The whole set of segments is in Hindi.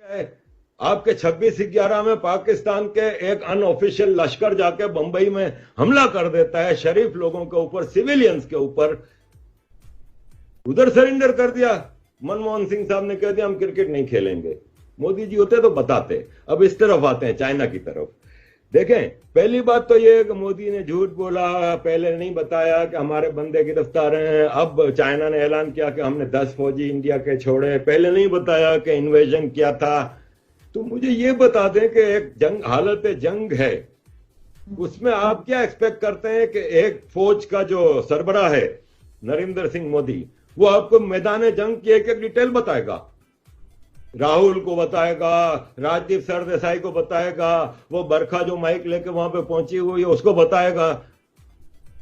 है। आपके 26/11 में पाकिस्तान के एक अनऑफिशियल लश्कर जाके बंबई में हमला कर देता है शरीफ लोगों के ऊपर, सिविलियंस के ऊपर। उधर सरेंडर कर दिया। मनमोहन सिंह साहब ने कह दिया हम क्रिकेट नहीं खेलेंगे। मोदी जी होते तो बताते। अब इस तरफ आते हैं, चाइना की तरफ। देखें, पहली बात तो ये कि मोदी ने झूठ बोला, पहले नहीं बताया कि हमारे बंदे गिरफ्तार हैं। अब चाइना ने ऐलान किया कि हमने 10 फौजी इंडिया के छोड़े, पहले नहीं बताया कि इन्वेजन क्या था। तो मुझे ये बता दें कि एक जंग, हालत जंग है, उसमें आप क्या एक्सपेक्ट करते हैं कि एक फौज का जो सरबराह है नरेंद्र सिंह मोदी, वो आपको मैदान जंग की एक एक डिटेल बताएगा? राहुल को बताएगा, राजदीप सरदेसाई को बताएगा, वो बरखा जो माइक लेके वहां पे पहुंची हुई है उसको बताएगा?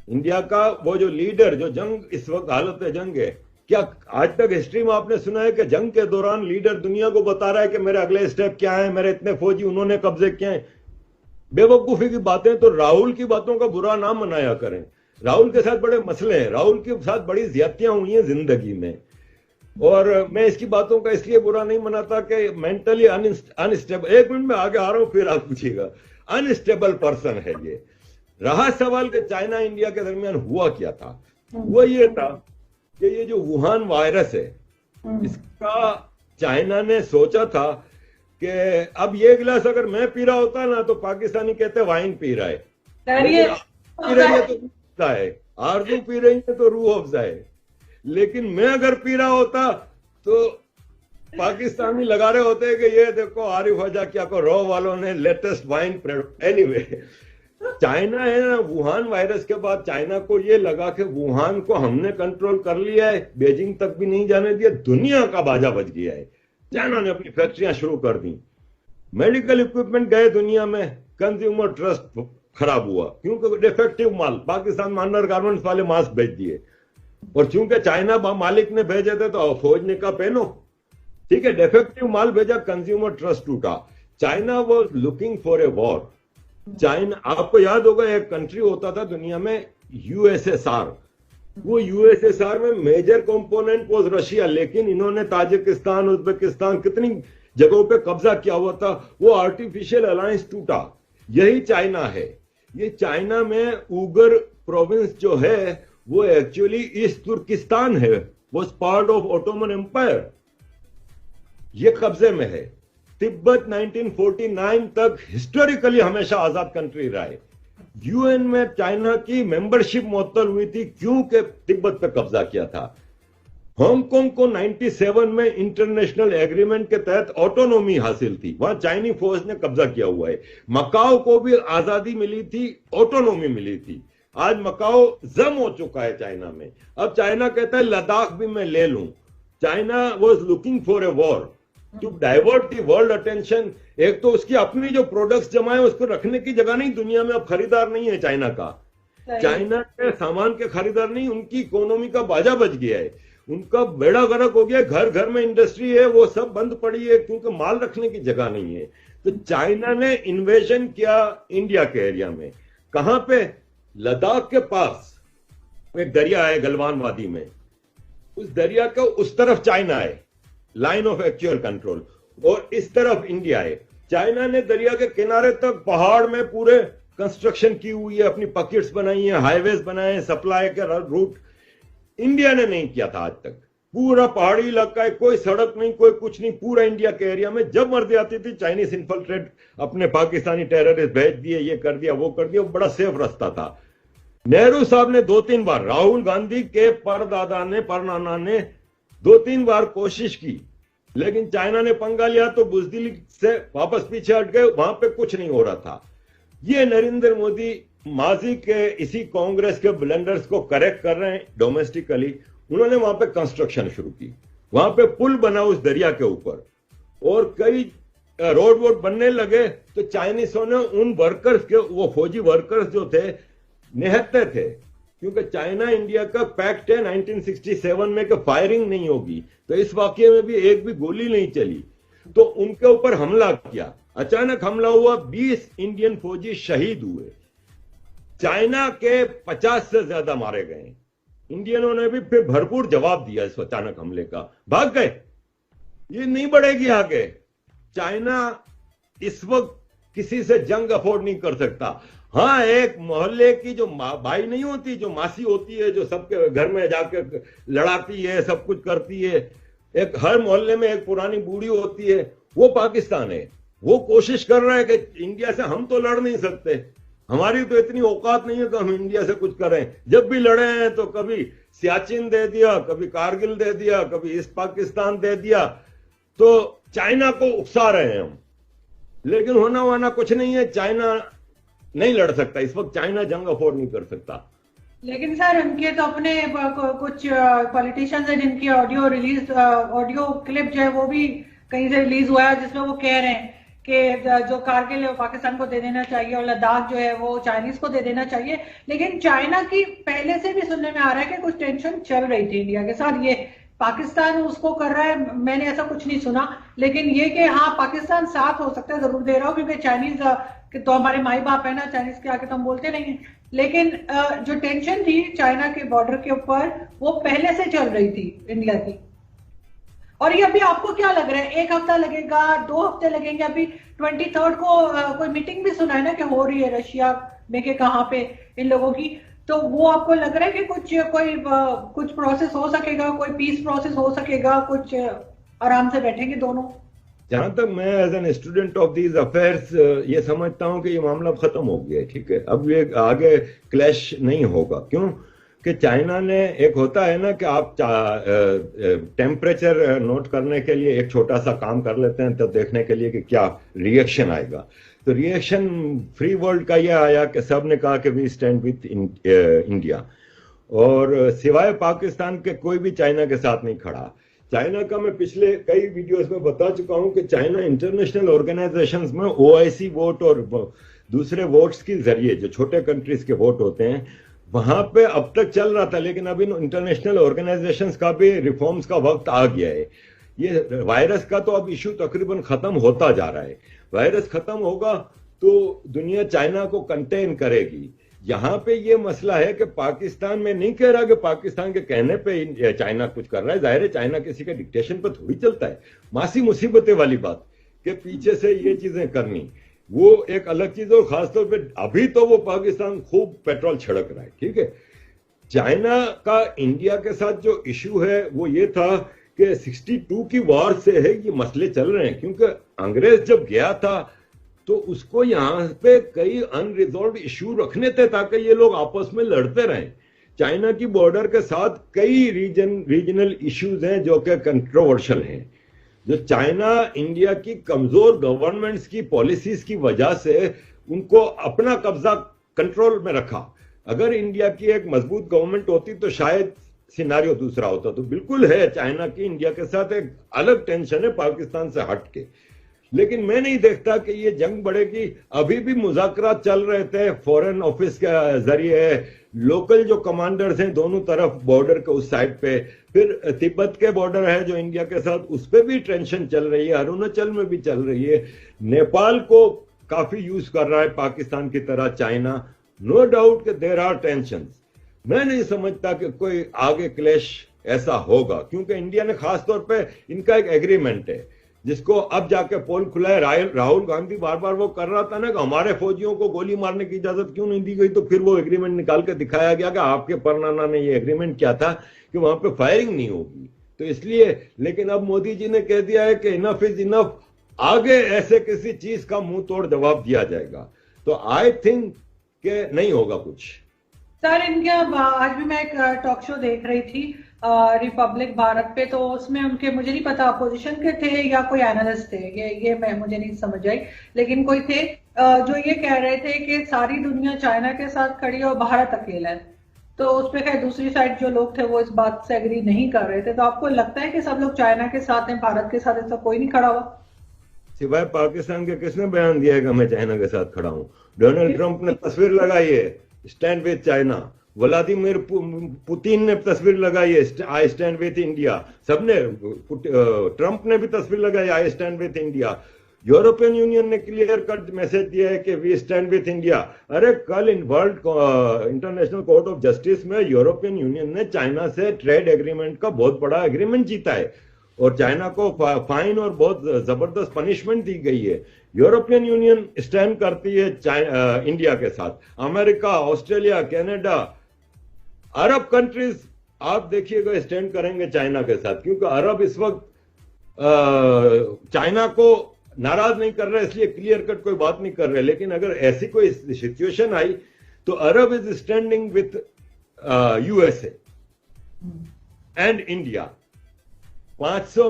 इंडिया का वो जो लीडर, जो जंग इस वक्त हालत जंग है, क्या आज तक हिस्ट्री में आपने सुना है कि जंग के दौरान लीडर दुनिया को बता रहा है कि मेरे अगले स्टेप क्या है, मेरे इतने फौजी उन्होंने कब्जे किए हैं? बेवकूफी की बातें। तो राहुल की बातों का बुरा नाम मनाया करें। राहुल के साथ बड़े मसले हैं, राहुल के साथ बड़ी ज्यादतियां हुई हैं जिंदगी में। और मैं इसकी बातों का इसलिए बुरा नहीं मनाता कि मेंटली अनस्टेबल, 1 मिनट में आगे आ रहा हूं फिर आप पूछिएगा, अनस्टेबल पर्सन है ये। रहा सवाल कि चाइना इंडिया के दरमियान हुआ क्या था, वो ये था कि ये जो वुहान वायरस है, इसका चाइना ने सोचा था कि अब ये गिलास अगर मैं पी रहा होता ना तो पाकिस्तानी कहते वाइन पी रहा है, पी रही है तो रूह अफ़ज़ा है, आरजू पी रही है तो रूह अफ़ज़ा है। लेकिन मैं अगर पी रहा होता तो पाकिस्तानी लगा रहे होते कि ये देखो आरिफ हजा क्या को रॉ वालों ने लेटेस्ट वाइन। एनीवे, चाइना है ना, वुहान वायरस के बाद चाइना को ये लगा कि वुहान को हमने कंट्रोल कर लिया है, बीजिंग तक भी नहीं जाने दिया, दुनिया का बाजा बज गया है। चाइना ने अपनी फैक्ट्रियां शुरू कर दी, मेडिकल इक्विपमेंट गए दुनिया में, कंज्यूमर ट्रस्ट खराब हुआ क्योंकि डिफेक्टिव माल, पाकिस्तान में अंडर गारमेंट्स वाले मास्क भेज दिए, और चूंकि चाइना मालिक ने भेजे थे तो फौज ने कहा पहनो, ठीक है, डिफेक्टिव माल भेजा, कंज्यूमर ट्रस्ट टूटा। China was looking for a war. China, आपको याद होगा एक कंट्री होता था दुनिया में यूएसएसआर, वो यूएसएसआर में मेजर कंपोनेंट वाज रशिया, लेकिन इन्होंने ताजिकिस्तान, उज्बेकिस्तान, कितनी जगहों पे कब्जा किया हुआ था, वो आर्टिफिशियल अलायंस टूटा। यही चाइना है। ये चाइना में उगर प्रोविंस जो है वो एक्चुअली ईस्ट तुर्किस्तान है, वो पार्ट ऑफ ओटोमन एम्पायर, ये कब्जे में है। तिब्बत 1949 तक हिस्टोरिकली हमेशा आजाद कंट्री रहा है। यूएन में चाइना की मेंबरशिप मुअत्तल हुई थी क्योंकि तिब्बत पे कब्जा किया था। हांगकांग को 97 में इंटरनेशनल एग्रीमेंट के तहत ऑटोनॉमी हासिल थी, वहां चाइनी फौज ने कब्जा किया हुआ है। मकाओ को भी आजादी मिली थी, ऑटोनॉमी मिली थी। आज मकाओ जम हो चुका है चाइना में। अब चाइना कहता है लद्दाख भी मैं ले लूं। China was looking for a war to divert the world attention. एक तो उसकी अपनी जो प्रोडक्ट्स जमा है उसको रखने की जगह नहीं, दुनिया में अब खरीदार नहीं है चाइना का, चाइना के सामान के खरीदार नहीं, उनकी इकोनॉमी का बाजा बज गया है, उनका बेड़ा गर्क हो गया। घर घर में इंडस्ट्री है, वो सब बंद पड़ी है क्योंकि माल रखने की जगह नहीं है। तो चाइना ने इन्वेजन किया इंडिया के एरिया में। कहां पे? लद्दाख के पास एक दरिया है गलवान वादी में, उस दरिया के उस तरफ चाइना है, लाइन ऑफ एक्चुअल कंट्रोल, और इस तरफ इंडिया है। चाइना ने दरिया के किनारे तक पहाड़ में पूरे कंस्ट्रक्शन की हुई है, अपनी पॉकेट्स बनाई है, हाईवेज बनाए हैं, सप्लाई के रूट। इंडिया ने नहीं किया था आज तक। पूरा पहाड़ी इलाका है, कोई सड़क नहीं, कोई कुछ नहीं, पूरा इंडिया के एरिया में जब मर्जी आती थी चाइनीज इन्फिल्ट्रेट अपने पाकिस्तानी टेररिस्ट भेज दिए, ये कर दिया वो कर दिया, वो बड़ा सेफ रास्ता था। नेहरू साहब ने 2-3 बार, राहुल गांधी के परदादा ने, परनाना ने 2-3 बार कोशिश की, लेकिन चाइना ने पंगा लिया तो बुजदिली से वापस पीछे हट गए, वहां पे कुछ नहीं हो रहा था। ये नरेंद्र मोदी माजी के इसी कांग्रेस के ब्लंडर्स को करेक्ट कर रहे हैं डोमेस्टिकली। उन्होंने वहां पे कंस्ट्रक्शन शुरू की, वहां पे पुल बना उस दरिया के ऊपर, और कई रोड वोड बनने लगे। तो चाइनीसों ने उन वर्कर्स के, वो फौजी वर्कर्स जो थे, निहत्ते थे, क्योंकि चाइना इंडिया का पैक्ट है 1967 में कि फायरिंग नहीं होगी। तो इस वाकये में भी एक भी गोली नहीं चली, तो उनके ऊपर हमला किया। अचानक हमला हुआ, 20 इंडियन फौजी शहीद हुए, चाइना के 50 से ज्यादा मारे गए। इंडियनों ने भी फिर भरपूर जवाब दिया इस अचानक हमले का, भाग गए, ये नहीं बढ़ेगी आगे। चाइना इस वक्त किसी से जंग अफोर्ड नहीं कर सकता। हाँ, एक मोहल्ले की जो भाई नहीं होती, जो मासी होती है, जो सबके घर में जाके लड़ाती है, सब कुछ करती है, एक हर मोहल्ले में एक पुरानी बूढ़ी होती है, वो पाकिस्तान है। वो कोशिश कर रहा है कि इंडिया से हम तो लड़ नहीं सकते, हमारी तो इतनी औकात नहीं है कि हम इंडिया से कुछ करें। जब भी लड़े हैं तो कभी सियाचिन दे दिया, कभी कारगिल दे दिया, कभी ईस्ट पाकिस्तान दे दिया। तो चाइना को उकसा रहे हैं हम, लेकिन होना वाना कुछ नहीं है। चाइना नहीं लड़ सकता इस वक्त, चाइना जंग अफोर्ड नहीं कर सकता। लेकिन सर उनके तो अपने कुछ पॉलिटिशियंस हैं जिनकी ऑडियो क्लिप जो है वो भी कहीं से रिलीज हुआ है, जिसमें वो कह रहे हैं कि जो कारगिल है वो पाकिस्तान को दे देना चाहिए और लद्दाख जो है वो चाइनीज को दे देना चाहिए। लेकिन चाइना की पहले से भी सुनने में आ रहा है कि कुछ टेंशन चल रही थी इंडिया के साथ, ये पाकिस्तान उसको कर रहा है, मैंने ऐसा कुछ नहीं सुना। लेकिन ये कि हाँ पाकिस्तान साथ हो सकता है, जरूर दे रहा हो, क्योंकि चाइनीज तो हमारे माई बाप है ना, चाइनीज के आके तो हम बोलते नहीं है। लेकिन जो टेंशन थी चाइना के बॉर्डर के ऊपर वो पहले से चल रही थी इंडिया की। और ये अभी आपको क्या लग रहा है, एक हफ्ता लगेगा, 2 हफ्ते लगेंगे? अभी 23 को कोई मीटिंग भी सुना है ना कि हो रही है रशिया में, के कहाँ पे इन लोगों की, तो वो आपको लग रहा है कि कुछ प्रोसेस हो सकेगा, कोई पीस प्रोसेस हो सकेगा, कुछ आराम से बैठेंगे दोनों? जहां तक मैं as an student of these affairs ये समझता हूं कि ये मामला खत्म हो गया है, ठीक है। अब ये आगे क्लैश नहीं होगा। क्यों कि चाइना ने, एक होता है ना कि आप टेम्परेचर नोट करने के लिए एक छोटा सा काम कर लेते हैं, तब देखने के लिए कि क्या रिएक्शन आएगा। तो रिएक्शन फ्री वर्ल्ड का यह आया कि सब ने कहा कि वी स्टैंड विथ इंडिया, और सिवाय पाकिस्तान के कोई भी चाइना के साथ नहीं खड़ा। चाइना का मैं पिछले कई वीडियोस में बता चुका हूं कि चाइना इंटरनेशनल ऑर्गेनाइजेशंस में ओआईसी वोट और दूसरे वोट्स के जरिए, जो छोटे कंट्रीज के वोट होते हैं, वहां पे अब तक चल रहा था। लेकिन अभी इंटरनेशनल ऑर्गेनाइजेशंस का भी रिफॉर्म्स का वक्त आ गया है। ये वायरस का तो अब इशू तकरीबन खत्म होता जा रहा है। वायरस खत्म होगा तो दुनिया चाइना को कंटेन करेगी। यहां पे ये मसला है कि पाकिस्तान में नहीं कह रहा कि पाकिस्तान के कहने पे चाइना कुछ कर रहा है। जाहिर है चाइना किसी के डिक्टेशन पर थोड़ी चलता है। मासी मुसीबतें वाली बात कि पीछे से ये चीजें करनी, वो एक अलग चीज है। और खासतौर पे अभी तो वो पाकिस्तान खूब पेट्रोल छिड़क रहा है, ठीक है। चाइना का इंडिया के साथ जो इश्यू है वो ये था कि 62 की वॉर से है ये मसले चल रहे हैं। क्योंकि अंग्रेज जब गया था तो उसको यहां पे कई अनरिजॉल्व इश्यू रखने थे ताकि ये लोग आपस में लड़ते रहें। चाइना की बॉर्डर के साथ कई रीजनल इश्यूज हैं जो कि कंट्रोवर्शियल हैं, जो चाइना इंडिया की कमजोर गवर्नमेंट्स की पॉलिसीज की वजह से उनको अपना कब्जा कंट्रोल में रखा। अगर इंडिया की एक मजबूत गवर्नमेंट होती तो शायद सिनारियो दूसरा होता। तो बिल्कुल है चाइना की इंडिया के साथ एक अलग टेंशन है पाकिस्तान से हट के। लेकिन मैं नहीं देखता कि ये जंग बढ़ेगी। अभी भी मुज़ाकरात चल रहे थे फॉरेन ऑफिस के जरिए, लोकल जो कमांडर्स हैं दोनों तरफ बॉर्डर के उस साइड पे, फिर तिब्बत के बॉर्डर है जो इंडिया के साथ, उस पर भी टेंशन चल रही है, अरुणाचल में भी चल रही है। नेपाल को काफी यूज कर रहा है पाकिस्तान की तरह चाइना। नो डाउट कि देयर आर टेंशंस। मैं नहीं समझता कि कोई आगे क्लैश ऐसा होगा, क्योंकि इंडिया ने खासतौर पे इनका एक एग्रीमेंट है जिसको अब जाके पोल खुला है। राहुल गांधी बार बार वो कर रहा था ना कि हमारे फौजियों को गोली मारने की इजाजत क्यों नहीं दी गई, तो फिर वो एग्रीमेंट निकाल के दिखाया गया कि आपके परनाना में ये एग्रीमेंट क्या था कि वहां पे फायरिंग नहीं होगी, तो इसलिए। लेकिन अब मोदी जी ने कह दिया है कि इनफ इज इनफ, आगे ऐसे किसी चीज का मुंह तोड़ जवाब दिया जाएगा। तो आई थिंक कि नहीं होगा कुछ। सर इनके आज भी मैं एक टॉक शो देख रही थी रिपब्लिक भारत पे, तो उसमें उनके, मुझे नहीं पता अपोजिशन के थे या कोई एनालिस्ट थे, ये मुझे नहीं समझ आई, लेकिन कोई थे जो ये कह रहे थे कि सारी दुनिया चाइना के साथ खड़ी है और भारत अकेला है। तो उस पर खैर दूसरी साइड जो लोग थे वो इस बात से एग्री नहीं कर रहे थे। तो आपको लगता है कि सब लोग चाइना के साथ हैं, भारत के साथ ऐसा कोई नहीं खड़ा हुआ? सिवाय पाकिस्तान के किसने बयान दिया है कि मैं चाइना के साथ खड़ा हूं? डोनाल्ड ट्रंप ने तस्वीर लगाई है, stand with China. Vladimir Putin ने तस्वीर लगाई है, आई स्टैंड विथ इंडिया। सबने, ट्रंप ने भी तस्वीर लगाई, I stand with India. European union ने क्लियर कट मैसेज दिया है कि वी स्टैंड विथ इंडिया। अरे कल in world international court of justice में यूरोपियन यूनियन ने चाइना से ट्रेड एग्रीमेंट का बहुत बड़ा एग्रीमेंट जीता है, और चाइना को फाइन और बहुत जबरदस्त पनिशमेंट दी गई है। यूरोपियन यूनियन स्टैंड करती है इंडिया के साथ, अमेरिका, ऑस्ट्रेलिया, कनाडा, अरब कंट्रीज आप देखिएगा स्टैंड करेंगे चाइना के साथ, क्योंकि अरब इस वक्त चाइना को नाराज नहीं कर रहे, इसलिए क्लियर कट कोई बात नहीं कर रहे, लेकिन अगर ऐसी कोई सिचुएशन आई तो Arab is standing with USA and India. $500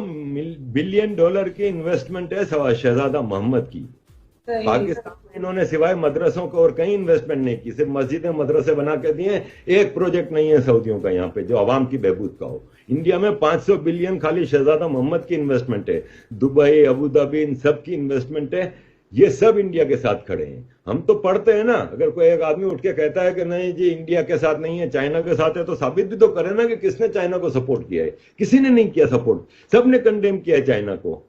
billion की इन्वेस्टमेंट है शहजादा मोहम्मद की। पाकिस्तान में इन्होंने सिवाय मदरसों को और कहीं इन्वेस्टमेंट नहीं की, सिर्फ मस्जिदें मदरसे बना के दिए। एक प्रोजेक्ट नहीं है सऊदियों का यहाँ पे जो आवाम की बहबूद का हो। इंडिया में 500 बिलियन खाली शहजादा मोहम्मद की इन्वेस्टमेंट है, दुबई, अबू धाबी, इन सब की इन्वेस्टमेंट है। ये सब इंडिया के साथ खड़े हैं। हम तो पढ़ते हैं ना, अगर कोई एक आदमी उठ के कहता है कि नहीं जी इंडिया के साथ नहीं है, चाइना के साथ है, तो साबित भी तो करे ना कि किसने चाइना को सपोर्ट किया है। किसी ने नहीं किया सपोर्ट, सबने कंडेम किया है चाइना को।